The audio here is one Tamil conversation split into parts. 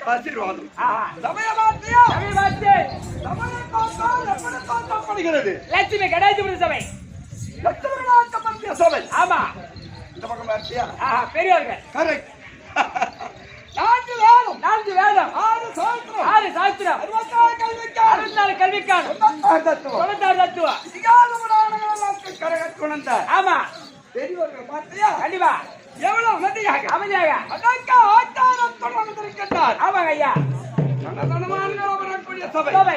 உங்களுக்கு ஆசீர்வாதம். லட்சுமி கடாட்சி சபை, சபை. ஆமா, இந்த பக்கம் பார்த்தியா? பெரியவர்கள். கரெக்ட். 4 வேதம், 6 சாஸ்திரம், 64 கல்விக்கான, 96 தத்துவம். ஆமா, பெரியவர்கள் பார்த்தியா? கண்டிப்பா. எவ்வளவு அமைதியாக அதற்கு ஆச்சாரத்துடன் வந்திருக்கின்றார். ஆமாங்க ஐயா. வரக்கூடிய சபை.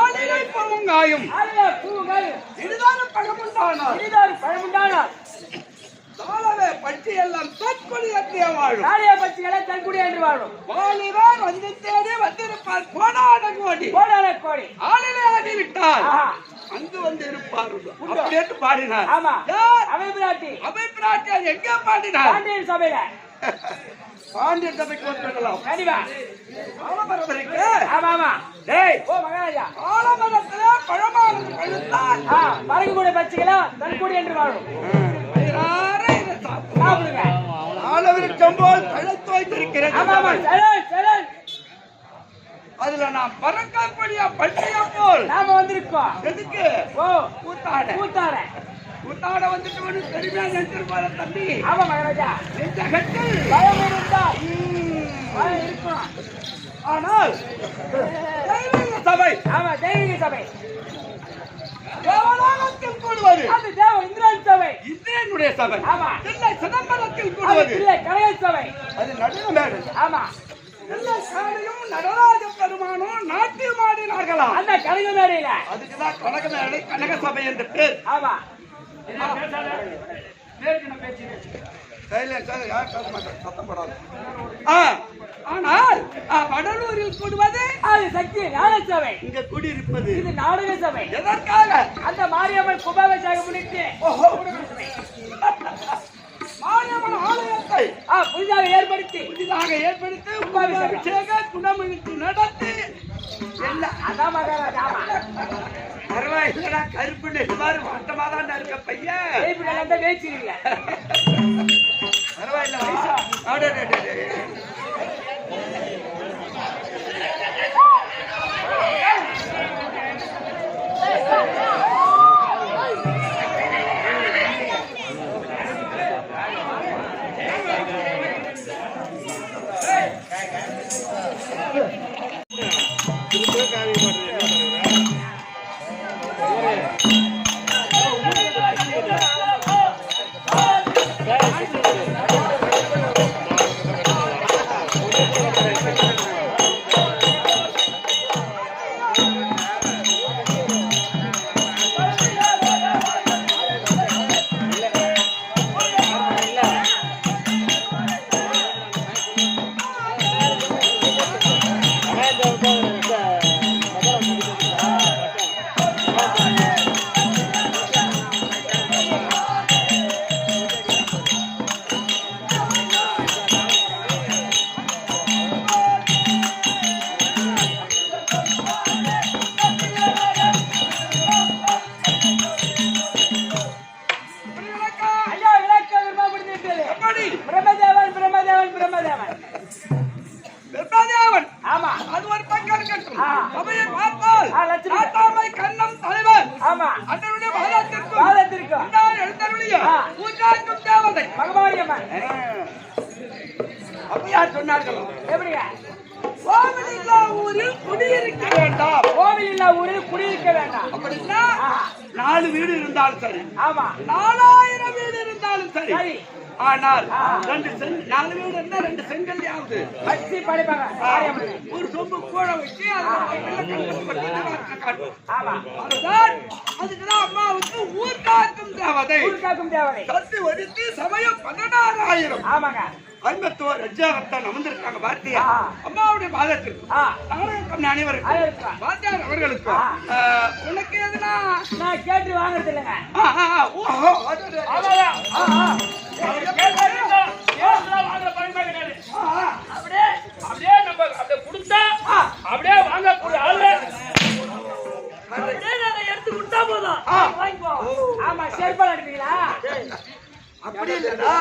ஆளிலை பூங்காயும் இதுதான் பழமுண்டானால் தாளவே பட்சி எல்லாம் தற்கொலை அற்றிய வாழும். தாளிய பட்சிகளை தற்குடி என்று வாழும். வாலிபர் வந்து தேடி வந்திருப்பார் கோடான கோடி. ஆளிலை ஆடிவிட்டால் அங்கு வந்து இருப்பார். அப்படியே பாடினார். ஆமா, அவை பிராட்டி அது எங்க பாடினார்? பாண்டியன் சபையில. பாண்டியன் சபைக்கு வந்துடலாம். கண்டிப்பா. ஆலமரத்திற்கு. ஆமா ஆமா. டேய் ஓ மகாராஜா, ஆலமரத்துல பழமானது பழுத்தால் மரங்குடி பட்சிகளா தற்குடி என்று வாழும். சாப்பிடுங்க. ஆலவிருட்சம் போல் தழைத்து வைத்திருக்கிறது. அதுல நாம் பறக்கக்கூடிய பட்சியா போல் நாம வந்திருக்கோம். எதுக்கு? கூத்தாட வந்துட்டு பெருமையா நினைச்சிருப்பாரு தம்பி. ஆமா மகாராஜா, நெஞ்சகத்தில் பயம் இருந்தால் இருக்கும். ஆனால் சபை, ஆமா தெய்வீக சபை, தேவலோகத்தில் கூடுவது அது தேவ இந்திரன் சபை, இந்திரனுடைய சபை. ஆமா, இல்லை சிதம்பரத்தில் கூடுவது இல்லை கலையர் சபை. அது நடுநமேடு. ஆமா, எல்லா சாலையும் நடராஜ பெருமானும் நாட்டியம் ஆடினார்களாம். அந்த கனக மேடையில. அதுக்குதான் கனக மேடை, கனக சபை என்று பேர். ஆமா, சத்தம் போடாது. ஆனால் வடலூரில் கூடுவது அது சக்தி ஞான சபை. இங்க குடியிருப்பது இது நாடக சபை. எதற்காக? அந்த மாரியம்மன் கும்பாபிஷேகம் முன்னிட்டு மாரியம்மன் ஆலயத்தை புதிதாக ஏற்படுத்தி கும்பாபிஷேக குணமளித்து நடத்தி அதான் மகாராஜா. பரவாயில்லடா, கருப்பு நெடுமாறு வட்டமாதான் இருக்க பையன். பேசிருக்கீங்க. பரவாயில்ல வயசு. அப்படின்னா 4 வீடு இருந்தாலும் சரி, 4000 வீடு இருந்தாலும் சரி. ஆனால் 4 வீடு இருந்தா 2 செங்கல்யாவது வச்சு படைப்பாங்க. ஒரு சொம்பு கூட வச்சு அதுக்குதான் அம்மாவுக்கு ஊர் காக்கும் தேவதை. சத்து ஒதுக்கி சமயம் 16000. ஆமாங்க, ஐம்பத்தோர் ரஜாவத்தான் அமர்ந்திருக்காங்க. பாரதியா அம்மாவுடைய பாதத்திற்கு அனைவருக்கும் பாத்தியார் அவர்களுக்கும் உனக்கு எதுனா நான் கேட்டு வாங்குறது இல்லைங்க. அப்படியே நம்ம அப்படியே கொடுத்தா அப்படியே வாங்கக்கூடிய ஆளு எடுத்து கொடுத்தா போதும். ஆமா, செருப்பால் அடிப்பீங்களா? அப்படி இல்லடா,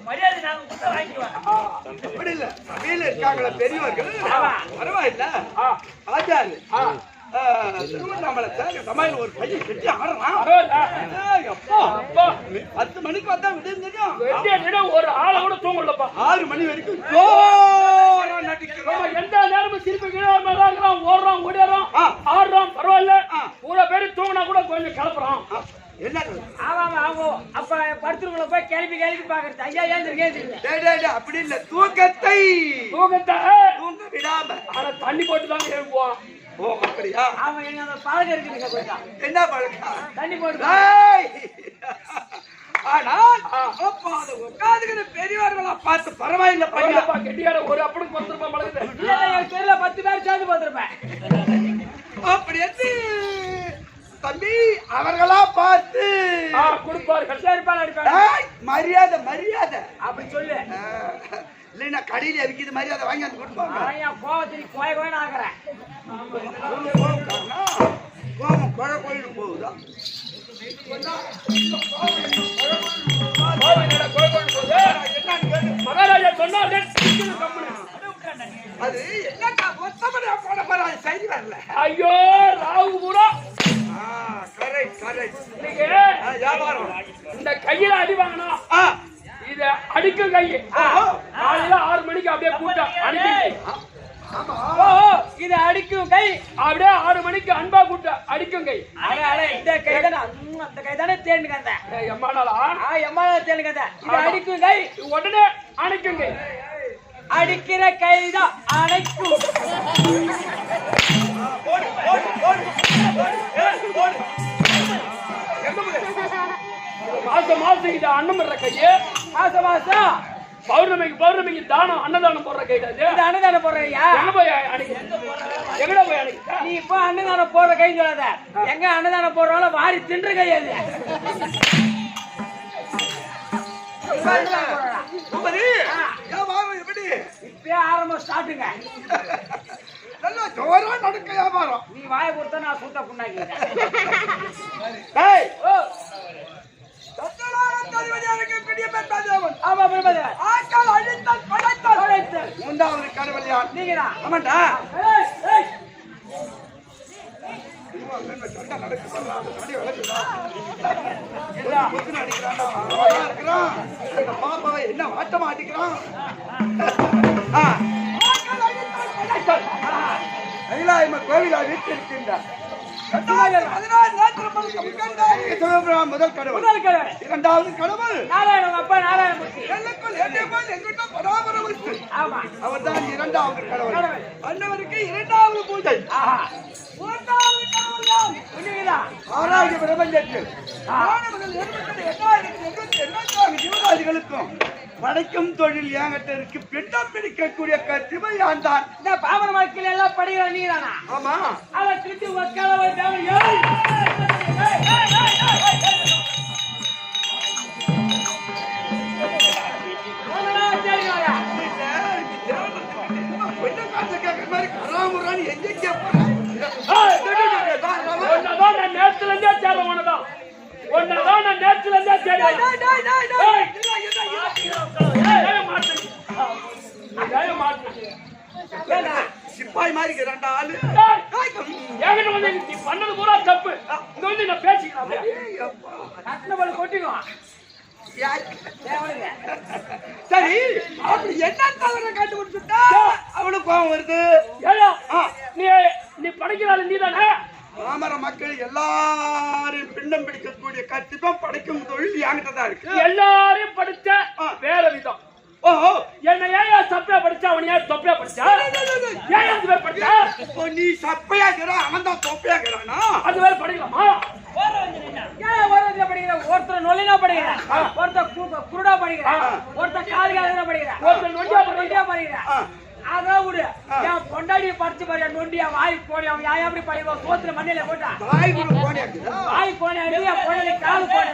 மரியாதை நாங்க வாங்கிக்குவோம். அப்படி இல்ல சபையில இருக்காங்கள பெரியவர்கள் பரவாயில்ல ஆச்சாரு திருவண்ணாமலை சமையல் ஒரு பையன் கட்டி ஆடுறான் 10 மணிக்கு வந்தா விடுங்க ஒரு ஆளை கூட தூங்கலப்பா 6 மணி வரைக்கும் எந்த நேரமும் திருப்பி ஓடுறோம் ஓடிடுறோம் ஆடுறோம் பரவாயில்ல பூரா பேரு தூங்கினா கூட கொஞ்சம் கிளப்புறோம் என்ன அப்ப படுத்துருக்குள்ள போய் கிளப்பி பாக்குறது ஐயா ஏன் அப்படி இல்ல தூக்கத்தை தூங்க விடாம ஆனா தண்ணி போட்டு தான் எழுப்புவான் ஓ அப்படியா அவன் என்ன பழக்கம் இருக்குங்க கொஞ்சம் என்ன பழக்கம் தண்ணி போட்டு ஆனால் உட்காந்துக்கிற பெரியவர்களா பார்த்து பரவாயில்ல பையனப்பா கெட்டியார ஒரு அப்படி கொடுத்துருப்பான் பழகுது தெரியல 10 பேர் சேர்ந்து பார்த்துருப்பேன் அப்படி எடுத்து தம்பி அவர்களா பார்த்து கொடுப்பார்கள் சேர்ப்பால் அடிப்பாங்க மரியாதை மரியாதை அப்படி சொல்லு இல்லைன்னா கடையில விற்கிது மரியாதை வாங்கி வந்து கொடுப்பாங்க கோவத்திற்கு கோயன்னு ஆகிறேன் கோபம் குழ கோயிலுக்கு போகுதா மகாராஜா சொன்னா அது என்ன சரி வரல ஐயோ ராகு பூரா இந்த கையில அடி வாங்கணும் இத அடிக்கும் கை காலையில 6 மணிக்கு அப்படியே கூட்டம் அடிக்கும் இது அடிக்கும் கை அப்படியே 6 மணிக்கு அன்பா கூட்டம் அடிக்கும் கை இந்த கை தானே அந்த கை தானே தேனுங்க எம்மானாலா எம்மானால தேனுங்க இது அடிக்கும் கை உடனே அணைக்கும் கை அடிக்கிற கைதான் அணைக்கும் மாசம் இது அன்னம் பண்ற கையே மாசம் பௌர்ணமிக்கு தானம் அன்னதானம் போடுற கை அன்னதானம் போடுறியா எங்கட போய் அணைக்க நீ இப்ப அன்னதானம் போடுற கை சொல்லாத எங்க அன்னதானம் போடுறால வாரி தின்ற கை அது இப்பயே ஆரம்பம் ஸ்டார்ட்டுங்க நல்லா ஜோரா நடக்க வியாபாரம் நீ வாயை கொடுத்தா நான் சூத்த புண்ணாக்கிறேன் மூன்றாவது கடவுளியான் நீங்கடா ஆமாண்டா பாப்பாவை என்ன வாட்டமா அடிக்கிறான் கோவிலா வீட்டிருக்கின்ற முதல் கடவுள் இரண்டாவது கடவுள் அவர் தான் இரண்டாவது கடவுள் அன்னவருக்கு இரண்டாவது பூஜை ஆறாவது பிரபஞ்சத்தில் ஜீவராசிகளுக்கும் படைக்கும் தொழில் ஏங்கத்திற்கு பிண்டம் பிடிக்கக்கூடிய சிவையான் தான் பாமர மக்கள் எல்லாம் படைகிற நீதானா ஆமா அதை திருச்சி உட்கார நேரத்துல இருந்தே தேவை ஒன்னதான் நான் நேரத்துல இருந்தே தேவை சிப்பாய் மாதிரி ரெண்டு ஆளு என்கிட்ட வந்து நீ பண்ணது பூரா தப்பு இங்க வந்து நான் பேசிக்கலாம் கொட்டிக்குவான் சரி அப்படி என்ன தவற கண்டுபிடிச்சுட்டா அவனுக்கு கோபம் வருது நீ படைக்கிறாள் நீ தானே பாமர மக்கள் எல்லாரையும் பிண்டம் பிடிக்கக்கூடிய கத்திப்பம் படைக்கும் தொழில் என்கிட்ட தான் இருக்கு எல்லாரையும் படிச்ச வேற விதம் ஓஹோ என்ன ஏன் சப்பையா படிச்சா அவன் ஏன் தொப்பையா படிச்சா ஏன் அது வேற படிச்சா இப்போ நீ சப்பையா இருக்கிற அவன் தான் தொப்பையா இருக்கிறானா அது வேற படிக்கலாமா ஒருத்தர் நொல்லினா படிக்கிறேன் ஒருத்தர் குருடா படிக்கிறேன் ஒருத்தர் காதுகால படிக்கிறேன் ஒருத்தர் நொண்டியா படிக்கிறேன் அதான் விடு என் பொண்டாடியை படிச்சு பாரு நொண்டியா வாய் போனி அவன் யா எப்படி படிப்பா சோத்துல மண்ணில போட்டான் வாய் போனி என் பொண்டாடி காலு போனி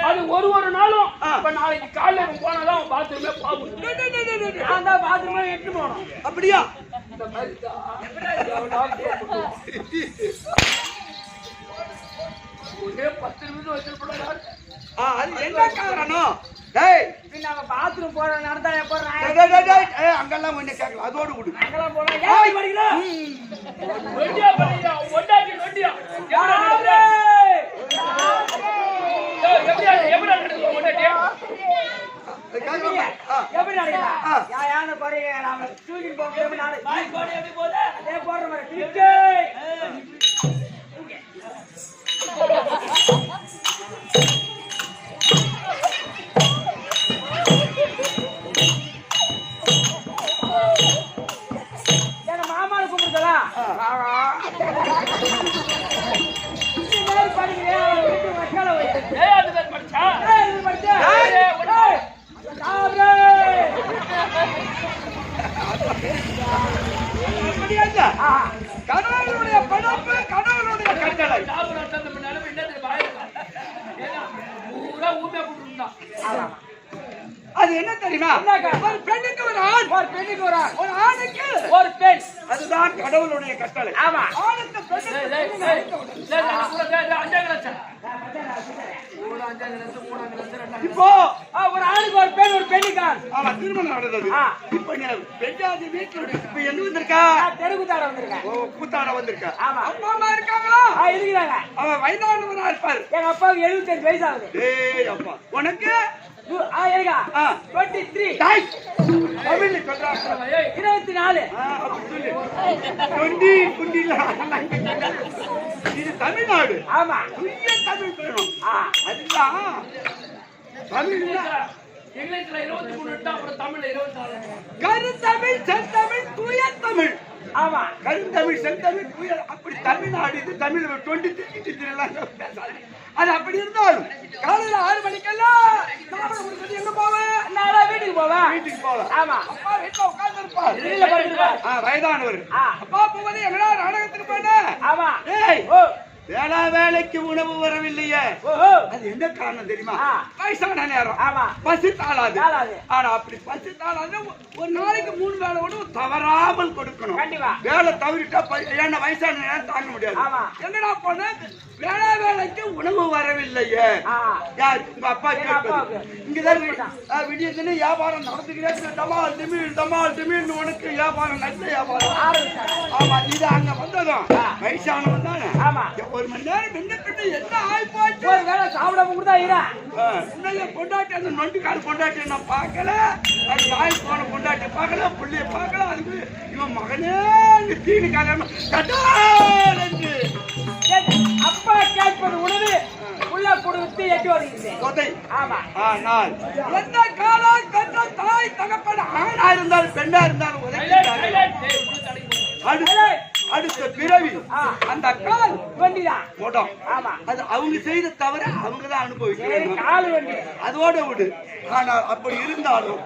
அது ஒரு நாளும் இப்ப நாளைக்கு காலையில போனாதான் அவன் பாத்ரூமே பாபு நான் தான் பாத்ரூமே எட்டு போனோம் அப்படியா இந்த மாதிரி ஒரே 10 நிமிஷம் வச்சிருப்பா அது என்ன காரணம் டேய் பின்ன அவன் பாத்ரூம் போற நடந்தா போறேன் டேய், டேய், டேய், டேய். அங்கெல்லாம் ஒண்ணு கேட்கல அதோடு விடு. அங்கெல்லாம் போறேன் ஏன் படிக்கிறா நொண்டியா பண்ணியா ஒண்டாட்டி நொண்டியா எப்படி நடக்குது ஒண்டாட்டி கேட்கலாமா? எப்படி நடக்குதா யான குறைய நாம தூக்கிட்டு போக எப்படி எப்படி போகுது அதே போடுற மாதிரி டிக்கே எங்க மாமாவை கூப்பிடுதா படிக்கிறேன் வீட்டு மக்களை ஏய் அது பேர் படிச்சா அப்படியாங்க? கடவுளுடைய படைப்பு கடவுளுடைய கட்டளை. டாபர் அட்டந்த நிலைமை என்னது பாயலாம் ஏன்னா பூரா ஊமையா போட்டுருந்தான் அது என்ன தெரியுமா? ஒரு பெண்ணுக்கு ஒரு ஆண், ஒரு பெண்ணுக்கு ஒரு ஆண், ஒரு ஆணுக்கு ஒரு பெண். அதுதான் கடவுளுடைய கட்டளை. ஆமா ஆணுக்கு பெண்ணுக்கு இப்போ ஒரு ஆணுக்கு ஒரு பெண், ஒரு பெண்ணுக்கு ஆண். ஆமா திருமணம் நடந்தது. இப்ப நீ பெண்ணாதி வீட்டுல இப்ப எங்க வந்திருக்கா? நான் தெருவுத்தாட வந்திருக்கேன். ஓ, கூத்தாட வந்திருக்கா? ஆமா. அப்பா அம்மா இருக்காங்களா? இருக்கிறாங்க. அவன் வயதானவரா இருப்பாரு. எங்க அப்பாவுக்கு 75 வயசு ஆகுது. ஏய் அப்பா உனக்கு இருக்கா 23 தமிழ்ல சொல்றாங்க. 24 அப்படி சொல்லு. 20 குண்டில இது தமிழ்நாடு. ஆமா தூய தமிழ் பேணும். அதுதான் தமிழ்ல இங்கிலீஷ்ல 23 விட்டா அப்புறம் தமிழ்ல 24 கருத்தமிழ் செந்தமிழ் தூய தமிழ். ஆமா கருந்தமிழ் செந்தமிழ் தூய அப்படி தமிழ்நாடு இது தமிழ் 23 எல்லாம் பேசாது. அது அப்படி இருந்தாலும் காலையில 6 மணிக்கெல்லாம் சாப்பிட முடியாது. எங்க போவேன்? நான் வீட்டுக்கு போவேன். வீட்டுக்கு போவேன். ஆமா அப்பா வீட்டுல உட்கார்ந்து இருப்பார். வெளியில படுத்துருப்பார். வயதானவர். அப்பா போவது எங்கடா நாடகத்துக்கு போன? ஆமா ஏய் ஓ வேளா வேலைக்கு உணவு வரவில்லையே. ஓஹோ அது என்ன காரணம் தெரியுமா? ஆ. வயசான நேரம். ஆமா பசி தாளாது. தாளாது. ஆனா அப்படி பசி தாளாது ஒரு நாளைக்கு 3 வேளை உணவு தவறாமல் கொடுக்கணும். கண்டிப்பா. வேலை தவறிட்டா ஏன்னா வயசான நேரம் தாங்க முடியாது. ஆமா. எங்கடா போன? வேளா வேலைக்கு உணவு வரவில்லையே. யார்? உங்க அப்பா கேட்பது. இங்கதான் விடியதுன்னு வியாபாரம் நடந்துக்கிறேன். டமால் திமிழ் உனக்கு வியாபாரம் நல்ல வியாபாரம். ஆமா இது அங்க வந்ததும் வயசானவன் தானே. ஆமா 1 மணி நேரம் என்ன என்ன ஆயிப்போச்சு. ஒரு வேளை சாப்பிடாம கூட உன்னைய பொண்டாட்டி அந்த நொண்டிக்கால் பொண்டாட்டி நான் பார்க்கல. அது வாய் போன பொண்டாட்டி பார்க்கல, புள்ளைய பார்க்கல. அதுக்கு இவன் மகனே தீனி காலம் கட்டாச்சு. அப்பா கேட்பது உணவு உள்ள கொடுத்து எட்டு வருகிறது. ஆமா ஆனால் எந்த காலம் கண்ட தாய் தகப்பன் ஆணா இருந்தாலும் பெண்ணா இருந்தாலும் அடுத்த பிறவி அந்த கால் வண்டிதான் போட்டோம். ஆமா அது அவங்க செய்த தவிர அவங்க தான் அனுபவிக்கிறாங்க. கால் வண்டி அதோட விடு. ஆனால் அப்படி இருந்தாலும்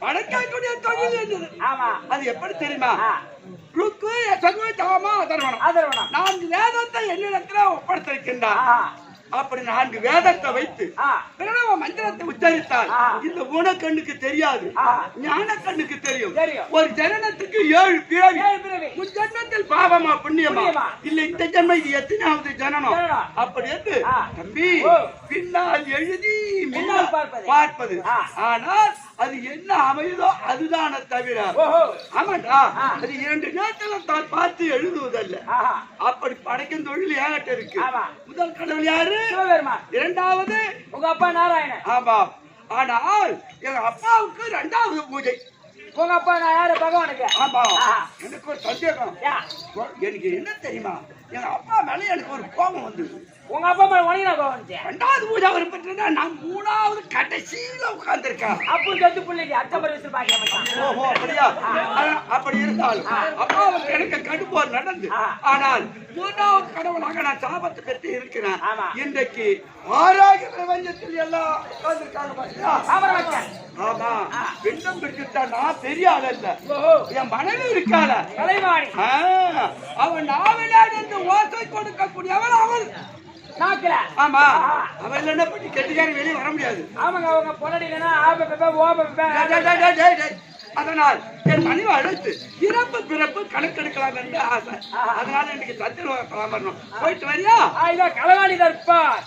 பணக்காக்கூடிய தொழில் இருந்தது. ஆமா அது எப்படி தெரியுமா? ருக்கு யசகு தாமா அதர்வனம். 4 வேதத்தை என்னிடத்துல ஒப்படைத்திருக்கின்றான். அப்படி 4 வேதத்தை வைத்து பிரணவ மந்திரத்தை உச்சரித்தால் இந்த குணக்கண்ணுக்கு தெரியாது, ஞான கண்ணுக்கு தெரியும். ஒரு ஜனனத்துக்கு 7 பிறவி. ஜென்மத்தில் பாவமா புண்ணியமா இல்ல இந்த ஜென்மம் இது எத்தனாவது ஜனனம் அப்படி என்று தம்பி பின்னால் எழுதி முன்னால் பார்ப்பது. ஆனால் அது என்ன அமையுதோ அதுதான தவிர ஆமாண்டா அது 2 நேரத்துல தான் பார்த்து எழுதுவதல்ல. அப்படி படைக்கும் தொழில் ஏகட்ட இருக்கு. முதல் கடவுள் யாரு? இரண்டாவது உங்க அப்பா நாராயணன். ஆமா. ஆனால் எங்க அப்பாவுக்கு 2வது பூஜை. உங்க அப்பா நான் யாரு? பகவானுக்கு. ஆமா. எனக்கு ஒரு சந்தேகம். எனக்கு என்ன தெரியுமா? எங்க அப்பா மேல எனக்கு ஒரு கோபம் வந்தது. உங்க அப்பா மேல உனக்கு நான் கோபம் வந்துச்சு. 2வது பூஜை அவர் பெற்றா நான் 3வது கடைசியில உட்கார்ந்திருக்கேன். அப்போ சொத்து பிள்ளைக்கு அக்டோபர் வயசு பாக்க மாட்டான். ஓஹோ அப்படியா? அப்படி இருந்தாலும் அப்பாவுக்கு எனக்கு கடுப்போர் நடந்து. ஆனால் 3வது கடவுளாக நான் சாபத்தை பெற்று இருக்கிறேன். இன்றைக்கு ஆராக பிரபஞ்சத்தில் எல்லாம் உட்கார்ந்திருக்காங்க பாத்தியா? ஆமா பெண்டம் பெற்றுட்டா நான் பெரிய ஆள் அல்ல. என் மனைவி இருக்காள அவன் நாவலாடு என்று ஓசை கொடுக்கக்கூடியவள் அவள். ஆமா அவன் இல்லைன்னா பண்ணி கெட்டிக்காரி வெளியே வர முடியாது. ஆமாங்க அவங்க பொண்ணடி இல்லைன்னா அதனால் என் மனைவி அழைத்து இறப்பு பிறப்பு கணக்கெடுக்கலாம் என்று ஆசை. அதனால எனக்கு சத்திர வரணும். போயிட்டு வரியா? களவாணி தற்பார்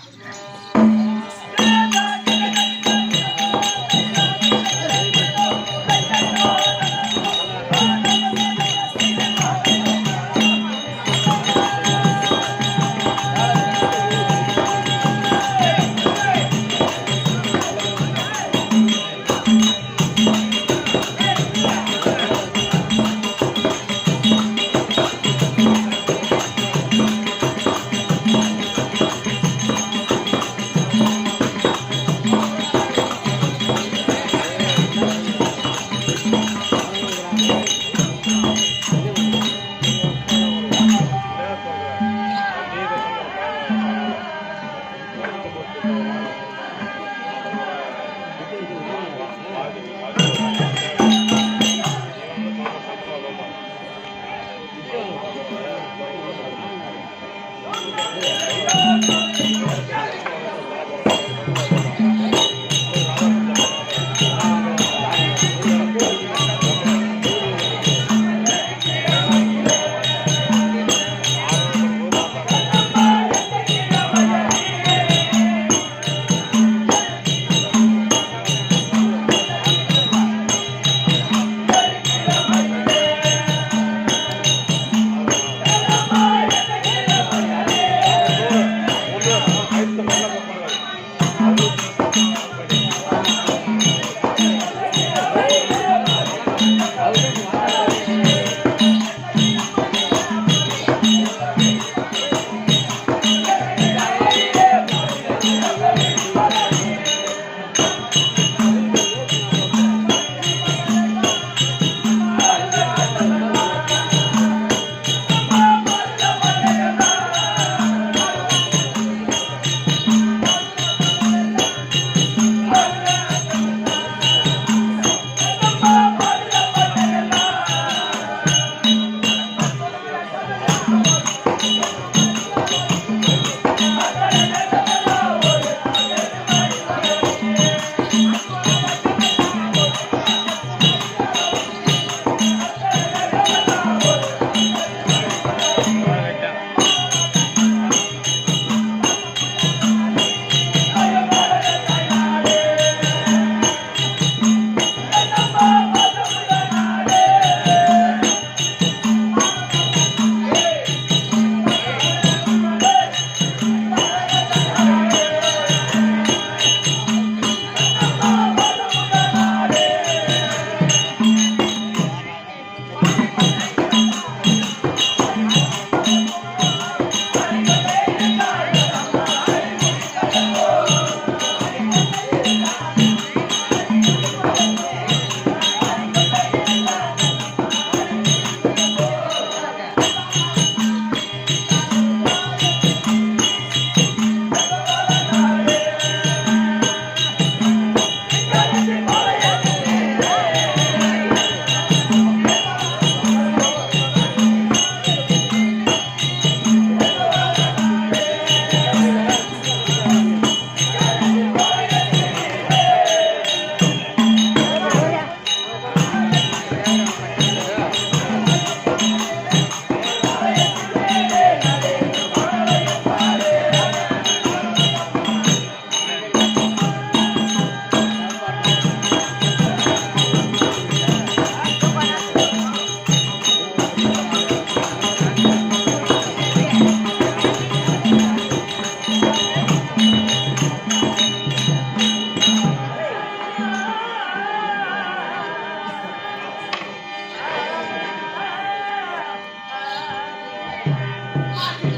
மாட்டி